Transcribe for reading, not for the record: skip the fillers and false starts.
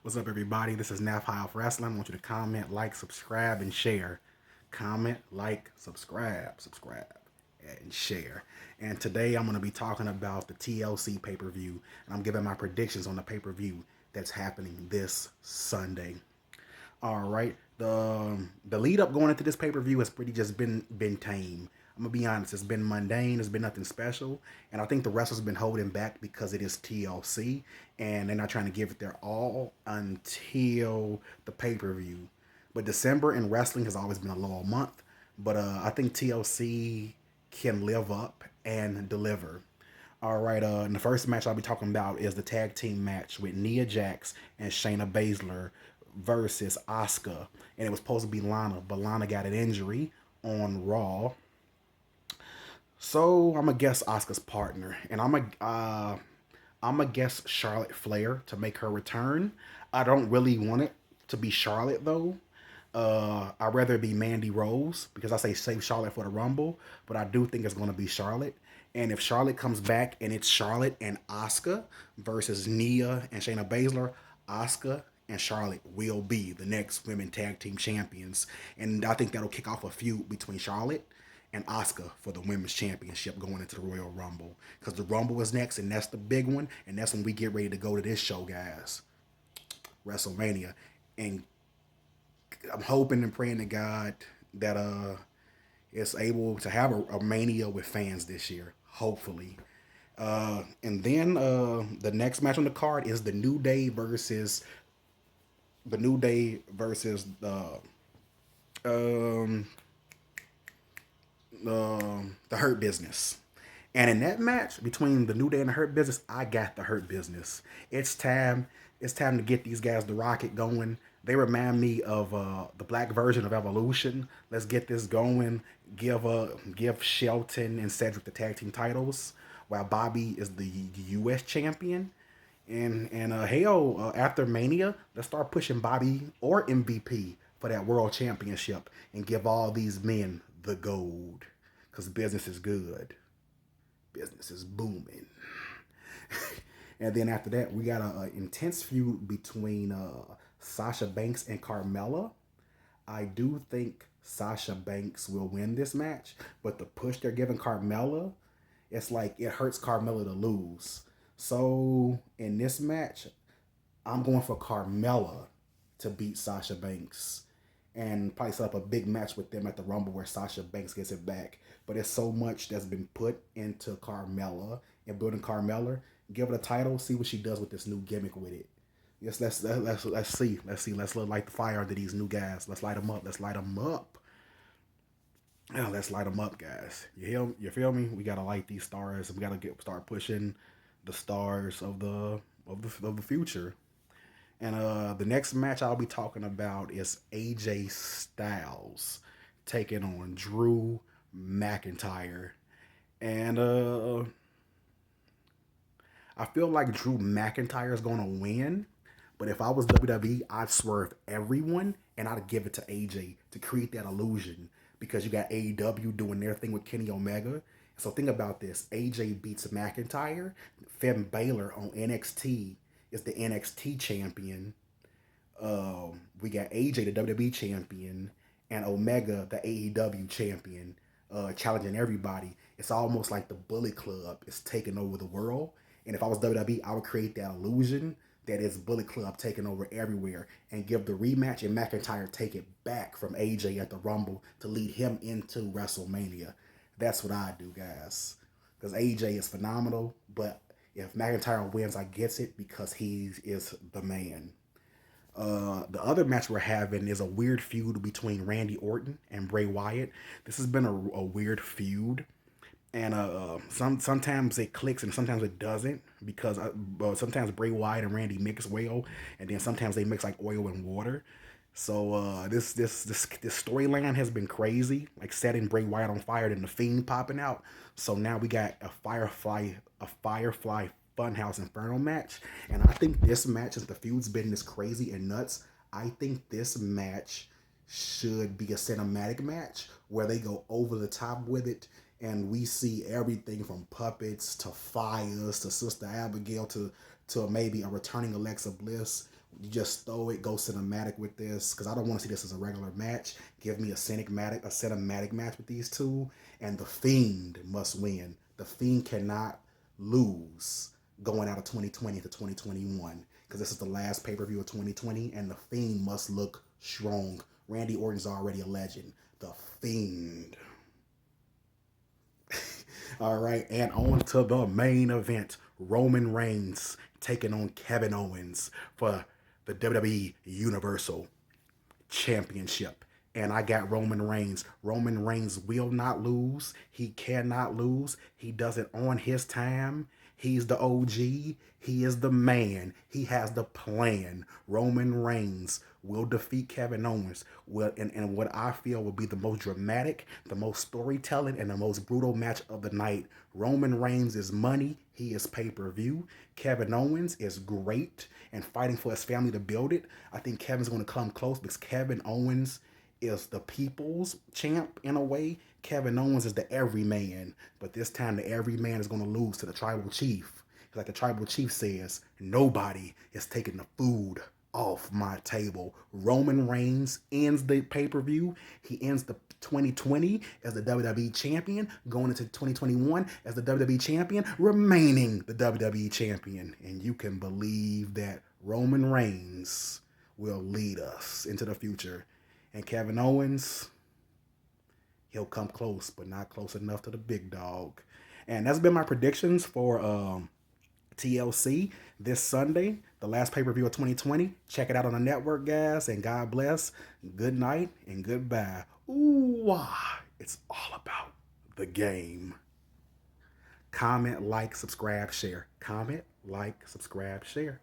What's up, everybody? This is Naf High Off Wrestling. I want you to comment, like, subscribe, and share. Comment, like, subscribe, and share. And today I'm going to be talking about the TLC pay per view, and I'm giving my predictions on the pay per view that's happening this Sunday. All right. The lead up going into this pay per view has pretty just been tame. I'm gonna be honest. It's been mundane. It's been nothing special, and I think the wrestlers have been holding back because it is TLC, and they're not trying to give it their all until the pay per view. But December in wrestling has always been a low month. But I think TLC can live up and deliver. All right, and the first match I'll be talking about is the tag team match with Nia Jax and Shayna Baszler versus Asuka, and it was supposed to be Lana, but Lana got an injury on Raw. So I'm gonna guess Asuka's partner, and I'm gonna guess Charlotte Flair to make her return. I don't really want it to be Charlotte though. I'd rather it be Mandy Rose because I say save Charlotte for the Rumble, but I do think it's going to be Charlotte. And if Charlotte comes back and it's Charlotte and Asuka versus Nia and Shayna Baszler, Asuka and Charlotte will be the next women tag team champions. And I think that'll kick off a feud between Charlotte and Asuka for the women's championship going into the Royal Rumble. Because the Rumble is next, and that's the big one. And that's when we get ready to go to this show, guys. WrestleMania. And I'm hoping and praying to God that it's able to have a mania with fans this year. Hopefully. And then the next match on the card is the New Day versus um, the Hurt Business. And in that match between the New Day and the Hurt Business, I got the Hurt Business. It's time. It's time to get these guys the rocket going. They remind me of the black version of Evolution. Let's get this going. Give Shelton and Cedric the tag team titles, while Bobby is the U.S. champion. And hell, after Mania, let's start pushing Bobby or MVP for that world championship and give all these men the gold. Because business is good. Business is booming. And then after that, we got an intense feud between Sasha Banks and Carmella. I do think Sasha Banks will win this match, but the push they're giving Carmella, it's like it hurts Carmella to lose. So in this match, I'm going for Carmella to beat Sasha Banks and probably set up a big match with them at the Rumble where Sasha Banks gets it back. But there's so much that's been put into Carmella and building Carmella. Give her the title, see what she does with this new gimmick with it. Yes, let's light the fire under these new guys. Let's light them up. Let's light them up. Yeah, let's light them up, guys. You feel me? We gotta light these stars. We gotta start pushing the stars of the future. And the next match I'll be talking about is AJ Styles taking on Drew McIntyre. And I feel like Drew McIntyre is going to win. But if I was WWE, I'd swerve everyone and I'd give it to AJ to create that illusion because you got AEW doing their thing with Kenny Omega. So think about this: AJ beats McIntyre. Finn Balor on NXT is the NXT champion. We got AJ, the WWE champion, and Omega, the AEW champion, challenging everybody. It's almost like the Bullet Club is taking over the world. And if I was WWE, I would create that illusion that it's Bullet Club taking over everywhere and give the rematch and McIntyre take it back from AJ at the Rumble to lead him into WrestleMania. That's what I do, guys. Because AJ is phenomenal, but if McIntyre wins, I gets it because he is the man. The other match we're having is a weird feud between Randy Orton and Bray Wyatt. This has been a weird feud, and sometimes it clicks and sometimes it doesn't because sometimes Bray Wyatt and Randy mix well, and then sometimes they mix like oil and water. So this storyline has been crazy, like setting Bray Wyatt on fire and the Fiend popping out. So now we got a Firefly Funhouse Inferno match, and I think this match, since the feud's been this crazy and nuts, I think this match should be a cinematic match where they go over the top with it, and we see everything from puppets to fires to Sister Abigail to maybe a returning Alexa Bliss. You just throw it, go cinematic with this, because I don't want to see this as a regular match. Give me a cinematic match with these two, and the Fiend must win. The Fiend cannot lose going out of 2020 to 2021, because this is the last pay per view of 2020, and the Fiend must look strong. Randy Orton's already a legend. The Fiend. All right, and on to the main event. Roman Reigns taking on Kevin Owens for the WWE Universal Championship. And I got Roman Reigns. Roman Reigns will not lose. He cannot lose. He does it on his time. He's the OG. He is the man. He has the plan. Roman Reigns will defeat Kevin Owens. Will and what I feel will be the most dramatic, the most storytelling, and the most brutal match of the night. Roman Reigns is money. He is pay-per-view. Kevin Owens is great and fighting for his family to build it. I think Kevin's going to come close because Kevin Owens is the people's champ in a way. Kevin Owens is the everyman, but this time the everyman is going to lose to the tribal chief. Like the tribal chief says, nobody is taking the food off my table. Roman Reigns ends the pay-per-view. He ends the 2020 as the WWE champion, going into 2021 as the WWE champion, remaining the WWE champion. And you can believe that Roman Reigns will lead us into the future. And Kevin Owens, he'll come close, but not close enough to the big dog. And that's been my predictions for TLC this Sunday, the last pay-per-view of 2020. Check it out on the network, guys, and God bless. Good night and goodbye. Ooh, it's all about the game. Comment, like, subscribe, share. Comment, like, subscribe, share.